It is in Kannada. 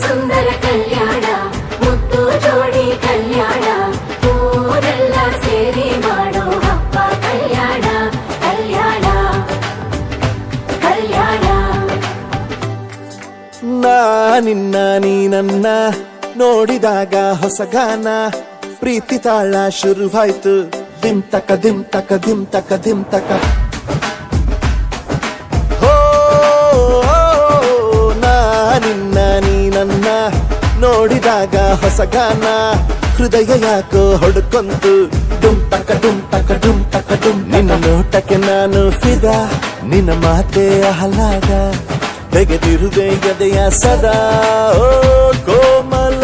ಸುಂದರ ಕಲ್ಯಾಣ ಮುದ್ದು ಜೋಡಿ ಕಲ್ಯಾಣ ಊರೆಲ್ಲ ಸೇರಿ ಮಾಡೋ ಹಬ್ಬ ಕಲ್ಯಾಣ ಕಲ್ಯಾಣ ಕಲ್ಯಾಣ. ನಿನ್ನ ನೀ ನನ್ನ ನೋಡಿದಾಗ ಹೊಸಗಾನ ಪ್ರೀತಿ ತಾಳ ಶುರುವಾಯ್ತು ದಿಮ್ ತಕ ದಿಮ್ ತಕ ದಿಮ್ ತಕ ದಿಮ್ ತಕ. ನಿನ್ನ ನೀ ನನ್ನ ನೋಡಿದಾಗ ಹೊಸಗಾನ ಹೃದಯ ಯಾಕೋ ಹೊಡ್ಕೊಂತು ಡುಮ್ ತಕ ಡುಮ್ ತಕ ಡುಮ್ ತಕ ಡುಮ್. ನಿನ್ನ ನೋಟಕ್ಕೆ ನಾನು ಫಿದಾ ನಿನ್ನ ಮಾತೆ ಆಹ್ಲಾದ ತೆಗೆದಿರುವೆ ಎದೆಯ ಸದಾ. ಓ ಕೋಮಲ